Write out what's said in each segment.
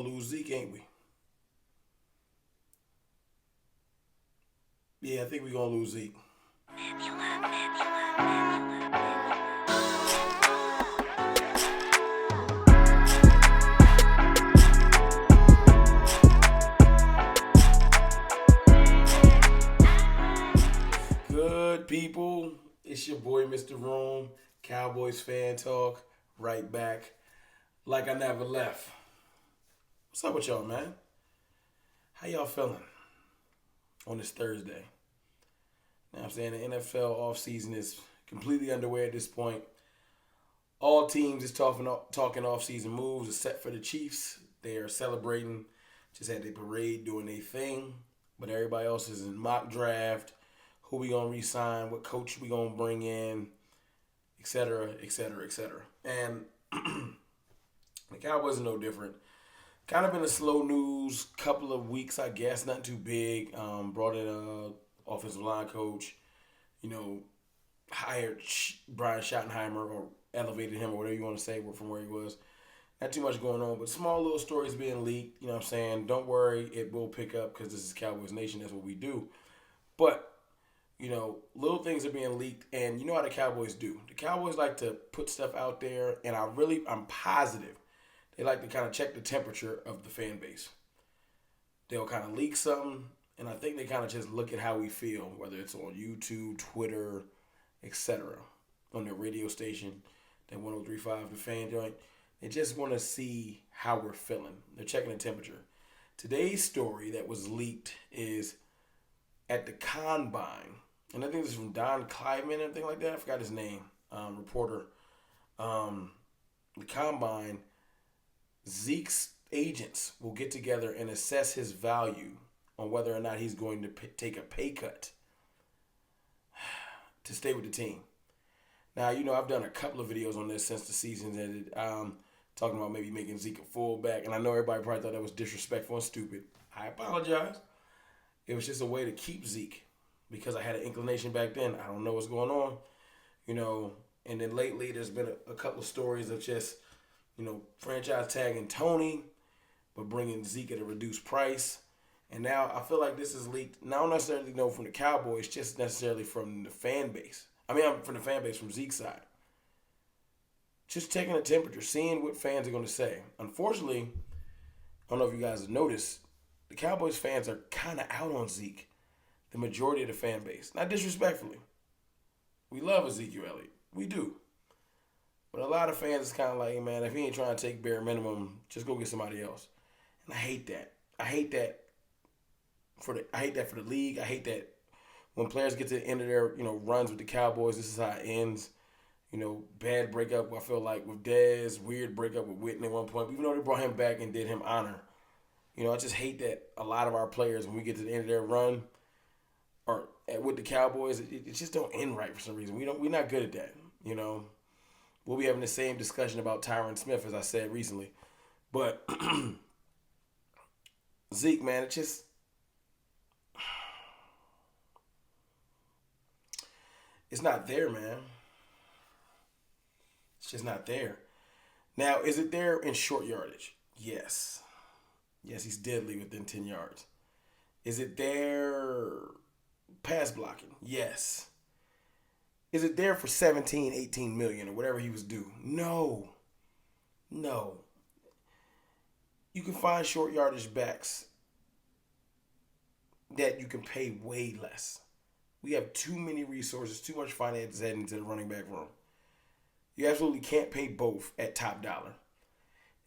gonna lose Zeke, ain't we? Yeah, I think we're gonna lose Zeke. Good people, it's your boy Mr. Rome, Cowboys fan talk, right back, like I never left. What's up with y'all, man? How y'all feeling on this Thursday? Now I'm saying the NFL offseason is completely underway at this point. All teams is talking offseason moves except for the Chiefs. They are celebrating, just had their parade doing their thing, but everybody else is in mock draft. Who we gonna re-sign? What coach we gonna bring in? Et cetera, et cetera, et cetera. And the Cowboys are no different. Kind of been a slow news couple of weeks, I guess. Nothing too big. Brought in a offensive line coach. You know, hired Brian Schottenheimer or elevated him or whatever you want to say from where he was. Not too much going on, but small little stories being leaked. You know what I'm saying? Don't worry, it will pick up because this is Cowboys Nation. That's what we do. But, you know, little things are being leaked, and you know how the Cowboys do. The Cowboys like to put stuff out there, and I'm positive they like to kind of check the temperature of the fan base. They'll kind of leak something, and I think they kind of just look at how we feel, whether it's on YouTube, Twitter, etc., on their radio station, that 103.5 The Fan joint. They just want to see how we're feeling. They're checking the temperature. Today's story that was leaked is at the Combine, and I think this is from Don Kleiman and thing like that. I forgot his name, reporter. The Combine, Zeke's agents will get together and assess his value on whether or not he's going to take a pay cut to stay with the team. Now, you know, I've done a couple of videos on this since the season ended, talking about maybe making Zeke a fullback, and I know everybody probably thought that was disrespectful and stupid. I apologize. It was just a way to keep Zeke because I had an inclination back then. I don't know what's going on, you know. And then lately there's been a couple of stories of just, you know, franchise tagging Tony, but bringing Zeke at a reduced price. And now I feel like this is leaked, not necessarily from the Cowboys, just necessarily from the fan base. I'm from the fan base from Zeke's side. Just taking the temperature, seeing what fans are going to say. Unfortunately, I don't know if you guys have noticed, the Cowboys fans are kind of out on Zeke. The majority of the fan base. Not disrespectfully. We love Ezekiel Elliott. We do. But a lot of fans is kind of like, man, if he ain't trying to take bare minimum, just go get somebody else. And I hate that. I hate that for the league. I hate that when players get to the end of their, you know, runs with the Cowboys, this is how it ends. You know, bad breakup, I feel like, with Dez, weird breakup with Whitney at one point. Even though they brought him back and did him honor. You know, I just hate that a lot of our players, when we get to the end of their run or with the Cowboys, it just don't end right for some reason. We're not good at that, you know. We'll be having the same discussion about Tyron Smith, as I said recently. But Zeke, man, it's not there, man. It's just not there. Now, is it there in short yardage? Yes. Yes, he's deadly within 10 yards. Is it there pass blocking? Yes. Is it there for 17, 18 million or whatever he was due? No. No. You can find short yardage backs that you can pay way less. We have too many resources, too much finances heading into the running back room. You absolutely can't pay both at top dollar.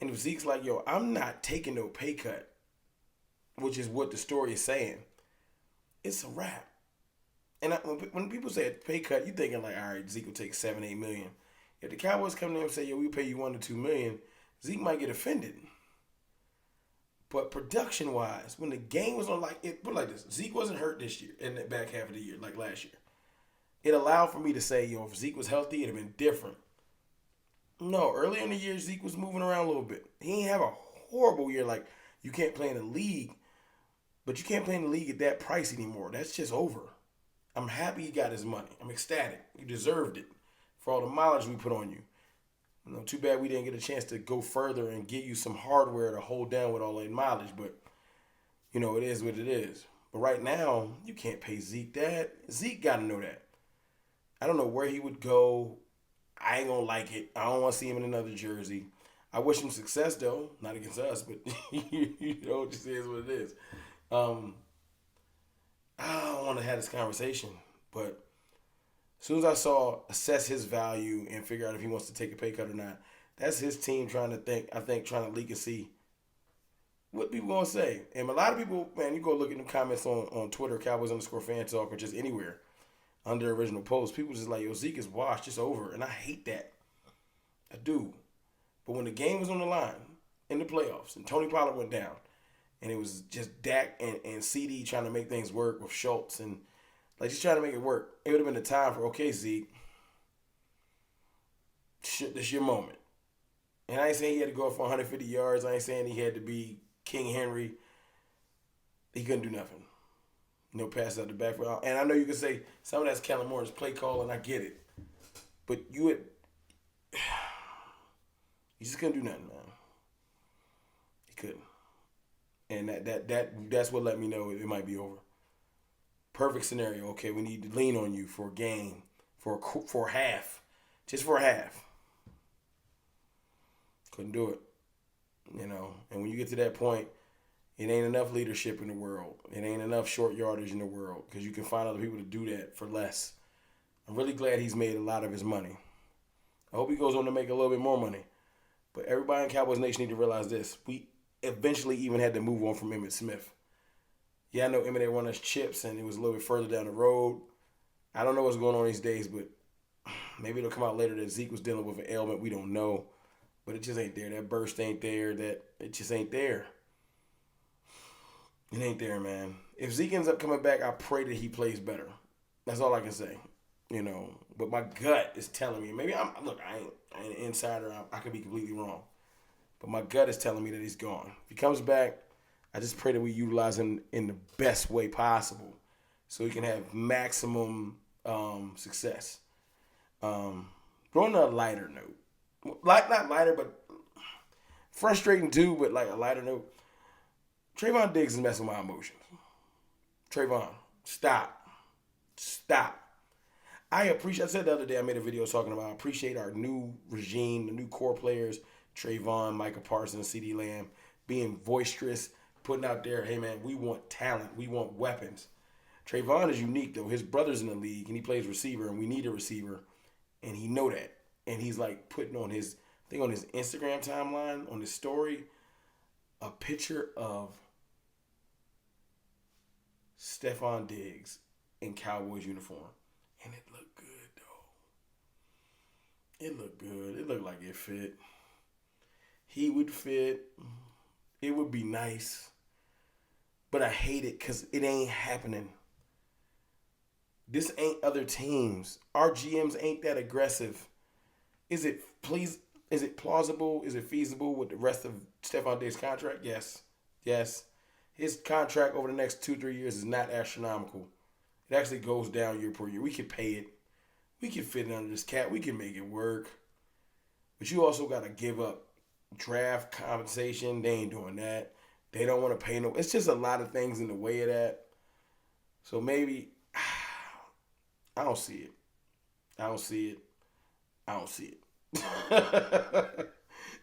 And if Zeke's like, yo, I'm not taking no pay cut, which is what the story is saying, it's a wrap. And when people say pay cut, you're thinking like, all right, Zeke will take 7, 8 million. If the Cowboys come in and say, yo, we pay you 1 to 2 million, Zeke might get offended. But production-wise, when the game was on, put it like this, Zeke wasn't hurt this year in the back half of the year, like last year. It allowed for me to say, yo, if Zeke was healthy, it'd have been different. No, earlier in the year, Zeke was moving around a little bit. He didn't have a horrible year. Like, you can't play in the league, but you can't play in the league at that price anymore. That's just over. I'm happy he got his money. I'm ecstatic. You deserved it for all the mileage we put on you. Too bad we didn't get a chance to go further and get you some hardware to hold down with all that mileage. But it is what it is. But right now, you can't pay Zeke that. Zeke got to know that. I don't know where he would go. I ain't gonna like it. I don't want to see him in another jersey. I wish him success though, not against us, but it just is what it is. I don't want to have this conversation, but as soon as I saw assess his value and figure out if he wants to take a pay cut or not, that's his team trying to think. I think trying to leak and see what people gonna say. And a lot of people, man, you go look at them comments on Twitter, Cowboys_fan talk, or just anywhere under the original post. People just like, yo, Zeke is washed, it's over, and I hate that. I do. But when the game was on the line in the playoffs and Tony Pollard went down, and it was just Dak and CD trying to make things work with Schultz and just trying to make it work, it would have been the time for, okay, Zeke, this is your moment. And I ain't saying he had to go for 150 yards. I ain't saying he had to be King Henry. He couldn't do nothing. No passes out the backfield. And I know you can say some of that's Kellen Moore's play call, and I get it. But you just couldn't do nothing, man. He couldn't. And that's what let me know it might be over. Perfect scenario. Okay, we need to lean on you for a game, for a half, just for a half. Couldn't do it, And when you get to that point, it ain't enough leadership in the world. It ain't enough short yardage in the world because you can find other people to do that for less. I'm really glad he's made a lot of his money. I hope he goes on to make a little bit more money. But everybody in Cowboys Nation need to realize this. We eventually even had to move on from Emmitt Smith. Yeah, I know Emmitt had run us chips and it was a little bit further down the road. I don't know what's going on these days, but maybe it'll come out later that Zeke was dealing with an ailment. We don't know. But it just ain't there. That burst ain't there. It just ain't there. It ain't there, man. If Zeke ends up coming back, I pray that he plays better. That's all I can say. But my gut is telling me. Maybe I ain't an insider. I could be completely wrong. But my gut is telling me that he's gone. If he comes back, I just pray that we utilize him in the best way possible so he can have maximum success. But on a lighter note, not lighter, but frustrating too, but like a lighter note, Trayvon Diggs is messing with my emotions. Trayvon, stop. I said the other day, I made a video talking about I appreciate our new regime, the new core players, Trayvon, Micah Parsons, CeeDee Lamb, being boisterous, putting out there, hey man, we want talent, we want weapons. Trayvon is unique though. His brother's in the league and he plays receiver and we need a receiver and he know that. And he's like putting on his Instagram timeline, on his story, a picture of Stephon Diggs in Cowboys uniform. And it looked good though. It looked good. It looked like it fit. He would fit. It would be nice. But I hate it because it ain't happening. This ain't other teams. Our GMs ain't that aggressive. Is it plausible? Is it feasible with the rest of Stephon Diggs' contract? Yes. His contract over the next 2-3 years is not astronomical. It actually goes down year per year. We can pay it. We can fit it under this cap. We can make it work. But you also got to give up draft compensation. They ain't doing that. They don't want to pay no. It's just a lot of things in the way of that. So maybe I don't see it.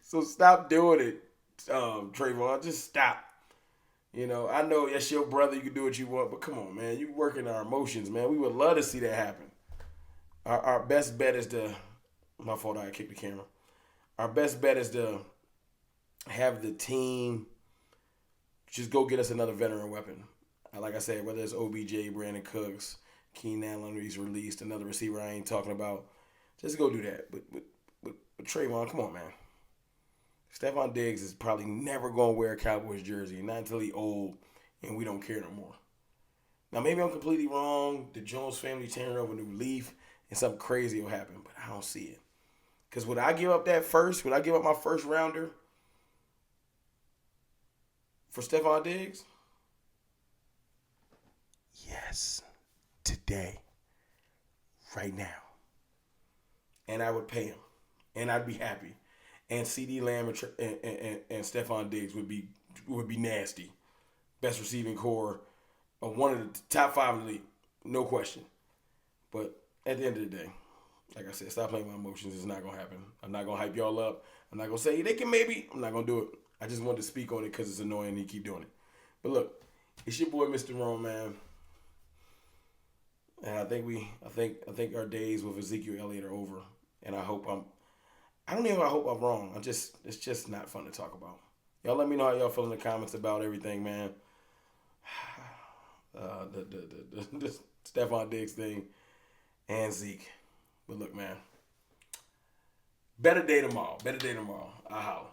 So stop doing it, Trayvon. Just stop. I know that's your brother. You can do what you want, but come on, man. You working our emotions, man. We would love to see that happen. Our best bet is to. My fault. I kicked the camera. Our best bet is to have the team just go get us another veteran weapon. Like I said, whether it's OBJ, Brandon Cooks, Keenan Allen, he's released, another receiver I ain't talking about. Just go do that. But Trayvon, come on, man. Stephon Diggs is probably never going to wear a Cowboys jersey, not until he's old and we don't care no more. Now, maybe I'm completely wrong. The Jones family tearing over a new leaf and something crazy will happen, but I don't see it. Because would I give up my first rounder for Stephon Diggs? Yes. Today. Right now. And I would pay him. and I'd be happy. And CD Lamb and Stephon Diggs would be nasty. Best receiving core, one of the top 5 in the league, no question. But at the end of the day, like I said, stop playing my emotions. It's not gonna happen. I'm not gonna hype y'all up. I'm not gonna say they can maybe. I'm not gonna do it. I just wanted to speak on it because it's annoying. And he keep doing it. But look, it's your boy, Mr. Rome, man. And I think our days with Ezekiel Elliott are over. And I hope I don't even hope I'm wrong. It's just not fun to talk about. Y'all let me know how y'all feel in the comments about everything, man. The Stephon Diggs thing and Zeke. But look, man. Better day tomorrow. I holla.